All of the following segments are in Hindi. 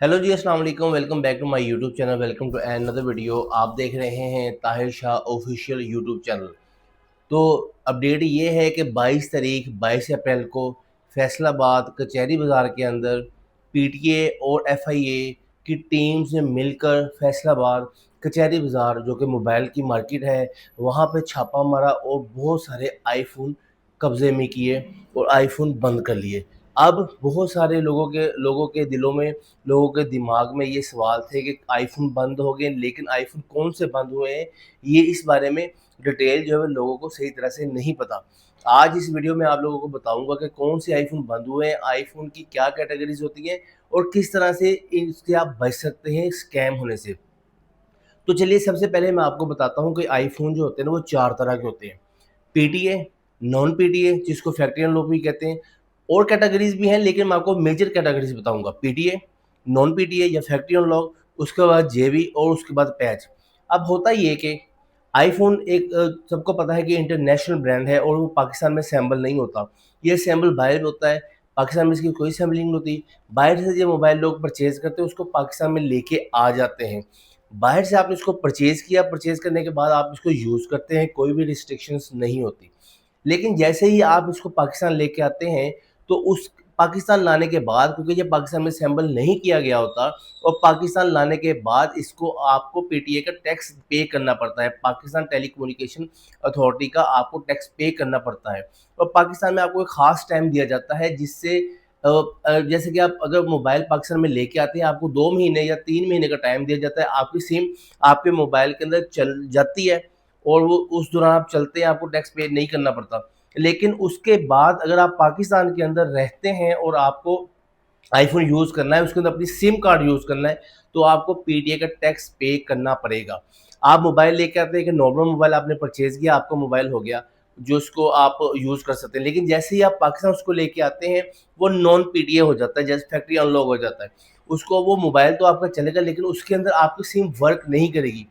हेलो जी, अस्सलाम वालेकुम। Welcome back to my YouTube channel. Welcome to another video. आप देख रहे हैं Tahir Shah official YouTube channel. तो अपडेट ये है कि 22 अप्रैल को फैसलाबाद कचहरी बाज़ार के अंदर पीटीए और एफआईए की टीम्स ने मिलकर फैसलाबाद कचहरी बाज़ार जो कि मोबाइल की मार्केट है वहाँ पे छापा मारा और बहुत सारे आईफ़ोन कब्ज़े में किए और आईफ़ोन बंद कर लिए। अब बहुत सारे लोगों के दिलों में, लोगों के दिमाग में ये सवाल थे कि आईफ़ोन बंद हो गए, लेकिन आईफ़ोन कौन से बंद हुए हैं, ये इस बारे में डिटेल जो है वो लोगों को सही तरह से नहीं पता। आज इस वीडियो में आप लोगों को बताऊँगा कि कौन से आईफ़ोन बंद हुए हैं, आईफ़ोन की क्या कैटेगरीज़ होती हैं और किस तरह से इनसे आप बच सकते हैं स्कैम होने से। तो चलिए सबसे पहले मैं आपको बताता हूँ कि आईफ़ोन जो होते हैं ना वो 4 तरह के होते हैं। पीटीए, नॉन पीटीए जिसको फैक्ट्री अनलॉक भी कहते हैं, और कैटेगरीज़ भी हैं लेकिन मैं आपको मेजर कैटेगरीज़ बताऊँगा। पीटीए, नॉन पीटीए या फैक्ट्री अनलॉक, उसके बाद जेबी और उसके बाद पैच। अब होता ये है कि आईफ़ोन एक सबको पता है कि इंटरनेशनल ब्रांड है और वो पाकिस्तान में असेंबल नहीं होता। ये असेंबल बाहर होता है, पाकिस्तान में इसकी कोई असेंबलिंग नहीं होती। बाहर से जो मोबाइल लोग परचेज़ करते हैं उसको पाकिस्तान में लेके आ जाते हैं। बाहर से आपने इसको परचेज़ किया, परचेज़ करने के बाद आप इसको यूज़ करते हैं, कोई भी रिस्ट्रिक्शंस नहीं होती। लेकिन जैसे ही आप इसको पाकिस्तान लेके आते हैं, तो उस पाकिस्तान लाने के बाद, क्योंकि ये पाकिस्तान में असेंबल नहीं किया गया होता, और पाकिस्तान लाने के बाद इसको आपको पीटीए का टैक्स पे करना पड़ता है। पाकिस्तान टेलीकम्युनिकेशन अथॉरिटी का आपको टैक्स पे करना पड़ता है। और पाकिस्तान में आपको एक ख़ास टाइम दिया जाता है जिससे जैसे कि आप अगर मोबाइल पाकिस्तान में लेके आते हैं, आपको 2 महीने या 3 महीने का टाइम दिया जाता है। आपकी सिम आपके मोबाइल के अंदर चल जाती है और वो उस दौरान आप चलते हैं, आपको टैक्स पे नहीं करना पड़ता। लेकिन उसके बाद अगर आप पाकिस्तान के अंदर रहते हैं और आपको आईफ़ोन यूज़ करना है, उसके अंदर अपनी सिम कार्ड यूज़ करना है, तो आपको पीटीए का टैक्स पे करना पड़ेगा। आप मोबाइल लेके आते हैं कि नॉर्मल मोबाइल आपने परचेज़ किया, आपका मोबाइल हो गया, जो उसको आप यूज़ कर सकते हैं। लेकिन जैसे ही आप पाकिस्तान उसको लेके आते हैं, वो नॉन पीटीए हो जाता है, जैसे फैक्ट्री अनलॉक हो जाता है। उसको वो मोबाइल तो आपका चलेगा लेकिन उसके अंदर आपकी सिम वर्क नहीं करेगी।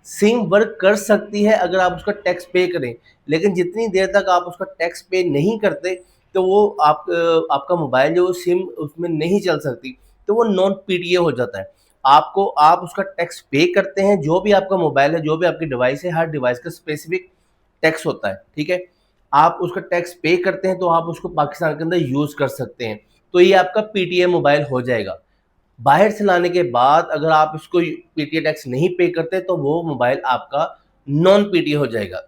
सिम वर्क कर सकती है अगर आप उसका टैक्स पे करें, लेकिन जितनी देर तक आप उसका टैक्स पे नहीं करते, तो वो आपका मोबाइल जो सिम उसमें नहीं चल सकती, तो वो नॉन पीटीए हो जाता है। आप उसका टैक्स पे करते हैं, जो भी आपका मोबाइल है, जो भी आपकी डिवाइस है, हर डिवाइस का स्पेसिफिक टैक्स होता है, ठीक है? आप उसका टैक्स पे करते हैं, तो आप उसको पाकिस्तान के अंदर यूज़ कर सकते हैं। तो ये आपका पीटीए मोबाइल हो जाएगा। बाहर से लाने के बाद अगर आप इसको पीटीए टैक्स नहीं पे करते तो वो मोबाइल आपका नॉन पीटीए हो जाएगा।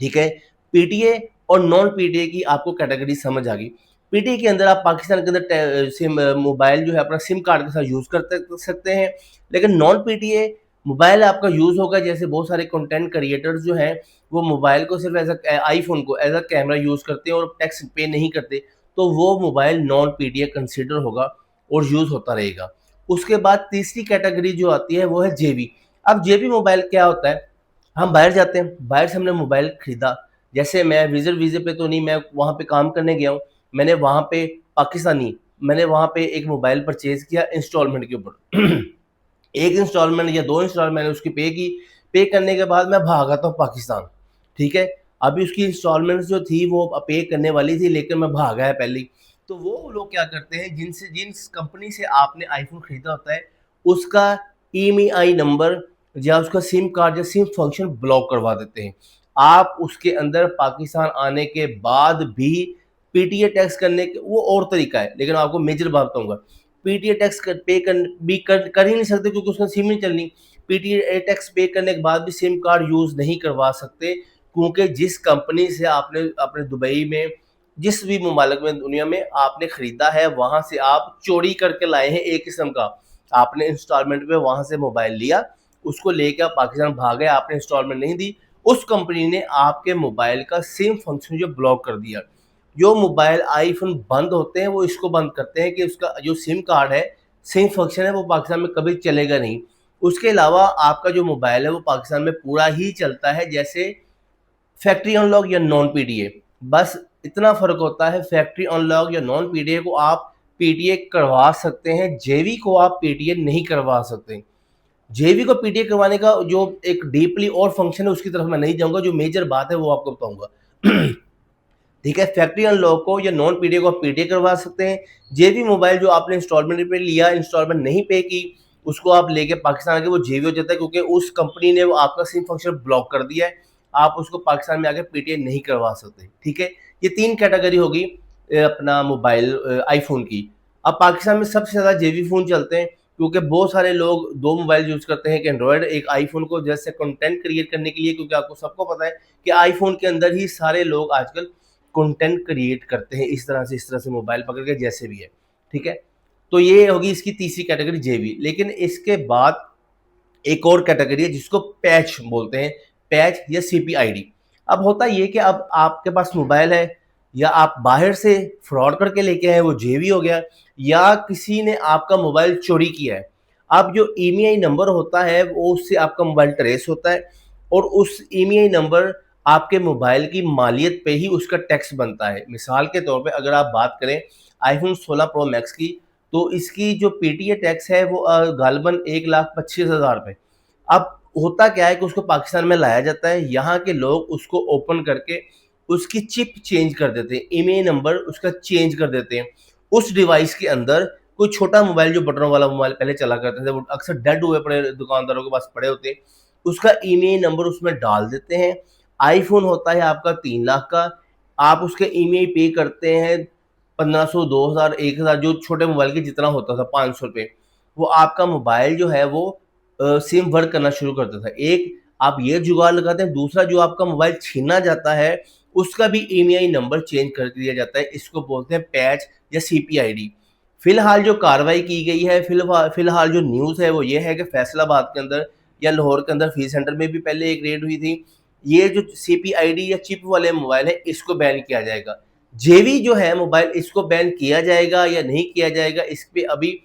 ठीक है? पीटीए और नॉन पीटीए की आपको कैटेगरी समझ आ गई। पीटीए के अंदर आप पाकिस्तान के अंदर सिम मोबाइल जो है अपना सिम कार्ड के साथ यूज़ कर सकते हैं, लेकिन नॉन पीटीए मोबाइल आपका यूज़ होगा। जैसे बहुत सारे कंटेंट क्रिएटर्स जो हैं वो मोबाइल को सिर्फ आईफ़ोन को एज़ अ कैमरा यूज़ करते हैं और टैक्स पे नहीं करते, तो वो मोबाइल नॉन पीटीए कंसिडर होगा और यूज़ होता रहेगा। उसके बाद तीसरी कैटेगरी जो आती है वो है जेबी। अब जेबी मोबाइल क्या होता है, हम बाहर जाते हैं, बाहर से हमने मोबाइल खरीदा, जैसे मैं विज़िट वीज़े पे तो नहीं, मैं वहाँ पे काम करने गया हूँ, मैंने वहाँ पे पाकिस्तानी मैंने वहाँ पे एक मोबाइल परचेज़ किया इंस्टॉलमेंट के ऊपर। 1 इंस्टॉलमेंट या 2 इंस्टॉलमेंट मैंने उसकी पे की, पे करने के बाद मैं भाग आता हूँ पाकिस्तान, ठीक है? अभी उसकी इंस्टॉलमेंट्स जो थी वो पे करने वाली थी लेकिन मैं भाग आया पहले ही। तो वो लोग क्या करते हैं, जिस कंपनी से आपने आईफ़ोन खरीदा होता है, उसका ईएमईआई नंबर या उसका सिम कार्ड या सिम फंक्शन ब्लॉक करवा देते हैं। आप उसके अंदर पाकिस्तान आने के बाद भी पीटीए टैक्स करने के वो और तरीका है, लेकिन आपको मेजर बात बताऊँगा। पीटीए टैक्स कर ही नहीं सकते क्योंकि उसमें सिम नहीं चलनी। पीटीए टैक्स पे करने के बाद भी सिम कार्ड यूज़ नहीं करवा सकते, क्योंकि जिस कंपनी से आपने अपने दुबई में, जिस भी ममालिक में दुनिया में आपने खरीदा है, वहाँ से आप चोरी करके लाए हैं एक किस्म का। आपने इंस्टॉलमेंट पे वहाँ से मोबाइल लिया, उसको लेके आप पाकिस्तान भागे, आपने इंस्टॉलमेंट नहीं दी, उस कंपनी ने आपके मोबाइल का सिम फंक्शन जो ब्लॉक कर दिया। जो मोबाइल आईफ़ोन बंद होते हैं वो इसको बंद करते हैं कि उसका जो सिम कार्ड है, सिम फंक्शन है, वो पाकिस्तान में कभी चलेगा नहीं। उसके अलावा आपका जो मोबाइल है वो पाकिस्तान में पूरा ही चलता है जैसे फैक्ट्री अनलॉक या नॉन पीटीए। बस इतना फ़र्क होता है, फैक्ट्री अनलॉक या नॉन पीटीए को आप पीटीए करवा सकते हैं, जेवी को आप पीटीए नहीं करवा सकते। जेवी को पीटीए करवाने का जो एक डीपली और फंक्शन है उसकी तरफ मैं नहीं जाऊँगा, जो मेजर बात है वो आपको बताऊँगा। ठीक है, फैक्ट्री अनलॉक को या नॉन पीडीए को आप पीडीए करवा सकते हैं। जेबी मोबाइल जो आपने इंस्टॉलमेंट पे लिया, इंस्टॉलमेंट नहीं पे की, उसको आप लेके पाकिस्तान आके वो जेबी हो जाता है, क्योंकि उस कंपनी ने वो आपका सिम फंक्शन ब्लॉक कर दिया है। आप उसको पाकिस्तान में आके पीडीए नहीं करवा सकते। ठीक है, ये 3 कैटेगरी होगी अपना मोबाइल आईफोन की। अब पाकिस्तान में सबसे ज़्यादा जेबी फ़ोन चलते हैं, क्योंकि बहुत सारे लोग 2 मोबाइल यूज़ करते हैं, एक एंड्रॉयड, एक आईफ़ोन को जैसे कंटेंट क्रिएट करने के लिए, क्योंकि आपको सबको पता है कि आईफ़ोन के अंदर ही सारे लोग आजकल कंटेंट क्रिएट करते हैं, इस तरह से मोबाइल पकड़ के जैसे भी है, ठीक है? तो ये होगी इसकी तीसरी कैटेगरी जेबी। लेकिन इसके बाद एक और कैटेगरी है जिसको पैच बोलते हैं, पैच या सीपीआईडी। अब होता ये कि अब आपके पास मोबाइल है, या आप बाहर से फ्रॉड करके लेके आए, वो जेबी हो गया, या किसी ने आपका मोबाइल चोरी किया है। अब जो ईएमईआई नंबर होता है वो उससे आपका मोबाइल ट्रेस होता है, और उस ईएमईआई नंबर आपके मोबाइल की मालियत पे ही उसका टैक्स बनता है। मिसाल के तौर पे अगर आप बात करें आईफोन 16 प्रो मैक्स की, तो इसकी जो पीटीए टैक्स है वो गालिबन 1,25,000 रुपए। अब होता क्या है कि उसको पाकिस्तान में लाया जाता है, यहाँ के लोग उसको ओपन करके उसकी चिप चेंज कर देते हैं, ईएमईआई नंबर उसका चेंज कर देते हैं। उस डिवाइस के अंदर कोई छोटा मोबाइल, जो बटनों वाला मोबाइल पहले चला करते थे, वो अक्सर डेड हुए पड़े दुकानदारों के पास पड़े होते हैं, उसका ईएमईआई नंबर उसमें डाल देते हैं। आईफोन होता है आपका 3 लाख का, आप उसके ईएमईआई पे करते हैं 1500, 2000, 1000, जो छोटे मोबाइल के जितना होता था, 500 रुपये। वो आपका मोबाइल जो है वो सिम वर्क करना शुरू कर देता है। एक आप ये जुगाड़ लगाते हैं, दूसरा जो आपका मोबाइल छीना जाता है उसका भी ईएमईआई नंबर चेंज कर दिया जाता है। इसको बोलते हैं पैच या सीपीआईडी। फिलहाल जो कार्रवाई की गई है, फिलहाल जो न्यूज़ है वो ये है कि फैसलाबाद के अंदर या लाहौर के अंदर फी सेंटर में भी पहले एक रेड हुई थी। ये जो सीपीआईडी या चिप वाले मोबाइल है इसको बैन किया जाएगा। जेवी जो है मोबाइल, इसको बैन किया जाएगा या नहीं किया जाएगा, इस पे अभी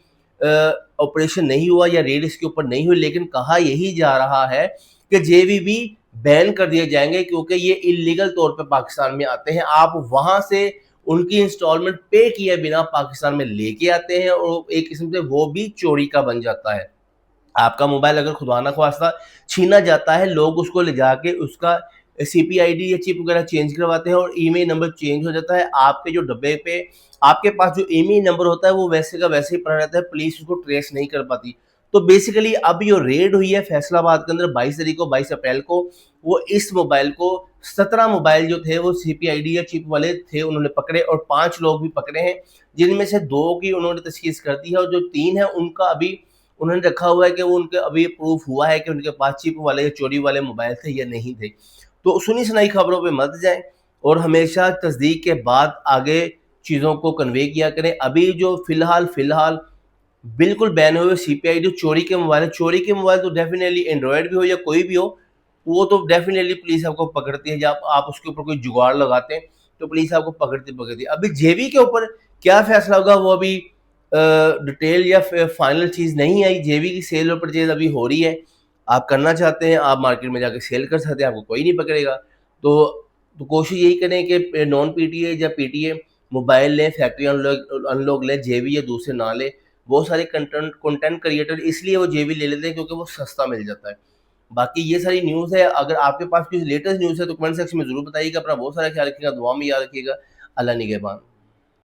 ऑपरेशन नहीं हुआ या रेड इसके ऊपर नहीं हुई, लेकिन कहा यही जा रहा है कि जेवी भी बैन कर दिए जाएंगे, क्योंकि ये इलीगल तौर पे पाकिस्तान में आते हैं। आप वहां से उनकी इंस्टॉलमेंट पे किए बिना पाकिस्तान में लेके आते हैं, और एक किस्म से वो भी चोरी का बन जाता है। आपका मोबाइल अगर खुदा ना ख्वास्ता छीना जाता है, लोग उसको ले जाके उसका सीपीआईडी या चिप वगैरह चेंज करवाते हैं, और ईमेल नंबर चेंज हो जाता है। आपके जो डब्बे पे आपके पास जो ईमेल नंबर होता है वो वैसे का वैसे ही पड़ा रहता है, पुलिस उसको ट्रेस नहीं कर पाती। तो बेसिकली अब जो रेड हुई है फैसलाबाद के अंदर 22 तारीख को, 22 अप्रैल को, वो इस मोबाइल को 17 मोबाइल जो थे वो सीपीआईडी या चिप वाले थे, उन्होंने पकड़े, और 5 लोग भी पकड़े हैं, जिनमें से 2 की उन्होंने तशखीस कर दी है, और जो 3 है उनका अभी उन्होंने रखा हुआ है कि वो उनके अभी प्रूफ हुआ है कि उनके पास चिप वाले या चोरी वाले मोबाइल थे या नहीं थे। तो सुनी सुनाई खबरों पे मत जाएं, और हमेशा तस्दीक के बाद आगे चीज़ों को कन्वे किया करें। अभी जो फिलहाल बिल्कुल बैन हुए सीपीआई जो चोरी के मोबाइल है, चोरी के मोबाइल तो डेफिनेटली एंड्रॉयड भी हो या कोई भी हो, वो तो डेफिनेटली पुलिस आपको पकड़ती है। जब आप उसके ऊपर कोई जुगाड़ लगाते हैं तो पुलिस आपको पकड़ती है। अभी जेबी के ऊपर क्या फैसला होगा वो अभी डिटेल या फाइनल चीज़ नहीं आई। जेबी की सेल और परचेज अभी हो रही है, आप करना चाहते हैं आप मार्केट में जाके सेल कर सकते हैं, आपको कोई नहीं पकड़ेगा। तो कोशिश यही करें कि नॉन पीटीए या पीटीए मोबाइल लें, फैक्ट्री अनलॉक लें, जेबी या दूसरे ना लें। बहुत सारे कंटेंट क्रिएटर इसलिए वो जेबी ले लेते हैं क्योंकि वो सस्ता मिल जाता है। बाकी ये सारी न्यूज़ है, अगर आपके पास कुछ लेटेस्ट न्यूज़ है तो कमेंट सेक्शन में ज़रूर बताइएगा। अपना बहुत सारा ख्याल रखिएगा, दुआ में याद रखिएगा। अल्लाह निगहबान।